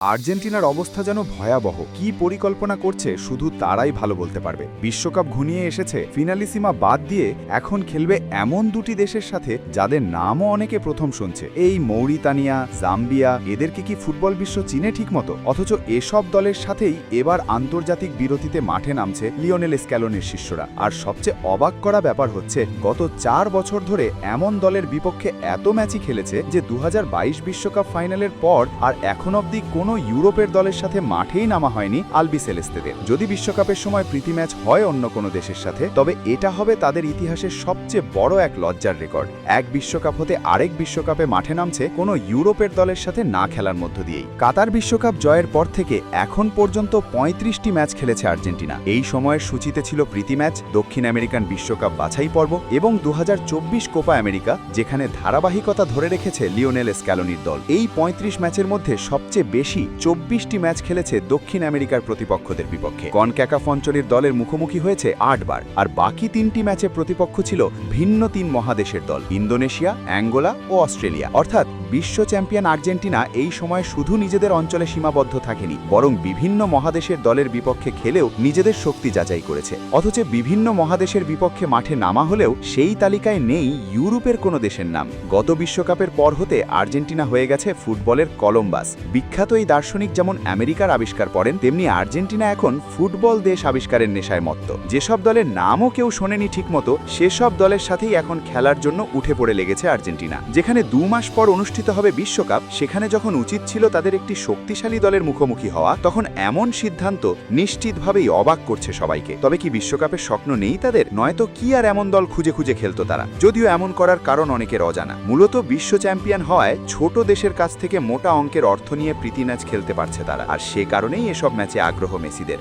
আর্জেন্টিনার অবস্থা যেন ভয়াবহ। কি পরিকল্পনা করছে শুধু তারাই ভালো বলতে পারবে। বিশ্বকাপ ঘনিয়ে এসেছে, ফিনালিসিমা বাদ দিয়ে এখন খেলবে এমন দুটি দেশের সাথে যাদের নামও অনেকে প্রথম শুনছে। এই মৌরিতানিয়া, জাম্বিয়া, এদেরকে কি ফুটবল বিশ্ব চিনে ঠিকমতো? অথচ এসব দলের সাথেই এবার আন্তর্জাতিক বিরতিতে মাঠে নামছে লিওনেল স্ক্যালোনির শিষ্যরা। আর সবচেয়ে অবাক করা ব্যাপার হচ্ছে, গত ৪ বছর ধরে এমন দলের বিপক্ষে এত ম্যাচই খেলেছে যে ২০২২ বিশ্বকাপ ফাইনালের পর আর এখন অবধি কোনো ইউরোপের দলের সাথে মাঠেই নামা হয়নি আলবিসেলেস্তেদের। যদি বিশ্বকাপের সময় প্রীতি ম্যাচ হয় অন্য কোনো দেশের সাথে, তবে এটা হবে তাদের ইতিহাসের সবচেয়ে বড় এক লজ্জার রেকর্ড। এক বিশ্বকাপ হতে আরেক বিশ্বকাপে মাঠে নামছে কোনো ইউরোপের দলের সাথে না খেলার মধ্য দিয়েই। কাতার বিশ্বকাপ জয়ের পর থেকে এখন পর্যন্ত ৩৫টি ম্যাচ খেলেছে আর্জেন্টিনা। এই সময়ের সূচিতে ছিল প্রীতি ম্যাচ, দক্ষিণ আমেরিকান বিশ্বকাপ বাছাই পর্ব এবং ২০২৪ কোপা আমেরিকা, যেখানে ধারাবাহিকতা ধরে রেখেছে লিওনেল স্ক্যালোনির দল। এই ৩৫ ম্যাচের মধ্যে সবচেয়ে বেশি ২৪টি ম্যাচ খেলেছে দক্ষিণ আমেরিকার প্রতিপক্ষদের বিপক্ষে। কনক্যাকাফ অঞ্চলের দলের মুখোমুখি হয়েছে ৮ বার, আর বাকি ৩টি ম্যাচে প্রতিপক্ষ ছিল ভিন্ন ৩ মহাদেশের দল, ইন্দোনেশিয়া, অ্যাঙ্গোলা ও অস্ট্রেলিয়া। অর্থাৎ বিশ্ব চ্যাম্পিয়ন আর্জেন্টিনা এই সময় শুধু নিজেদের অঞ্চলে সীমাবদ্ধ থাকেনি, বরং বিভিন্ন মহাদেশের দলের বিপক্ষে খেলেও নিজেদের শক্তি যাচাই করেছে। অথচ বিভিন্ন মহাদেশের বিপক্ষে মাঠে নামা হলেও সেই তালিকায় নেই ইউরোপের কোনো দেশের নাম। গত বিশ্বকাপের পর হতে আর্জেন্টিনা হয়ে গেছে ফুটবলের কলম্বাস। বিখ্যাত এই দার্শনিক যেমন আমেরিকার আবিষ্কার করেন, তেমনি আর্জেন্টিনা এখন ফুটবল দেশ আবিষ্কারের নেশায় মত্ত। যেসব দলের নামও কেউ শোনেনি ঠিকমতো, সেসব দলের সাথেই এখন খেলার জন্য উঠে পড়ে লেগেছে আর্জেন্টিনা। যেখানে ২ মাস পর অনুষ্ঠিত হবে বিশ্বকাপ, সেখানে যখন উচিত ছিল তাদের একটি শক্তিশালী দলের মুখোমুখি হওয়া, তখন এমন সিদ্ধান্ত নিশ্চিতভাবেই অবাক করছে সবাইকে। তবে কি বিশ্বকাপের স্বপ্ন নেই তাদের? নয়তো কি আর এমন দল খুঁজে খুঁজে খেলতো তারা? যদিও এমন করার কারণ অনেকের অজানা। মূলত বিশ্ব চ্যাম্পিয়ন হওয়ায় ছোট দেশের কাছ থেকে মোটা অঙ্কের অর্থ নিয়ে প্রীতি ম্যাচ খেলতে পারছে তারা, আর সে কারণেই এসব ম্যাচে আগ্রহ মেসিদের।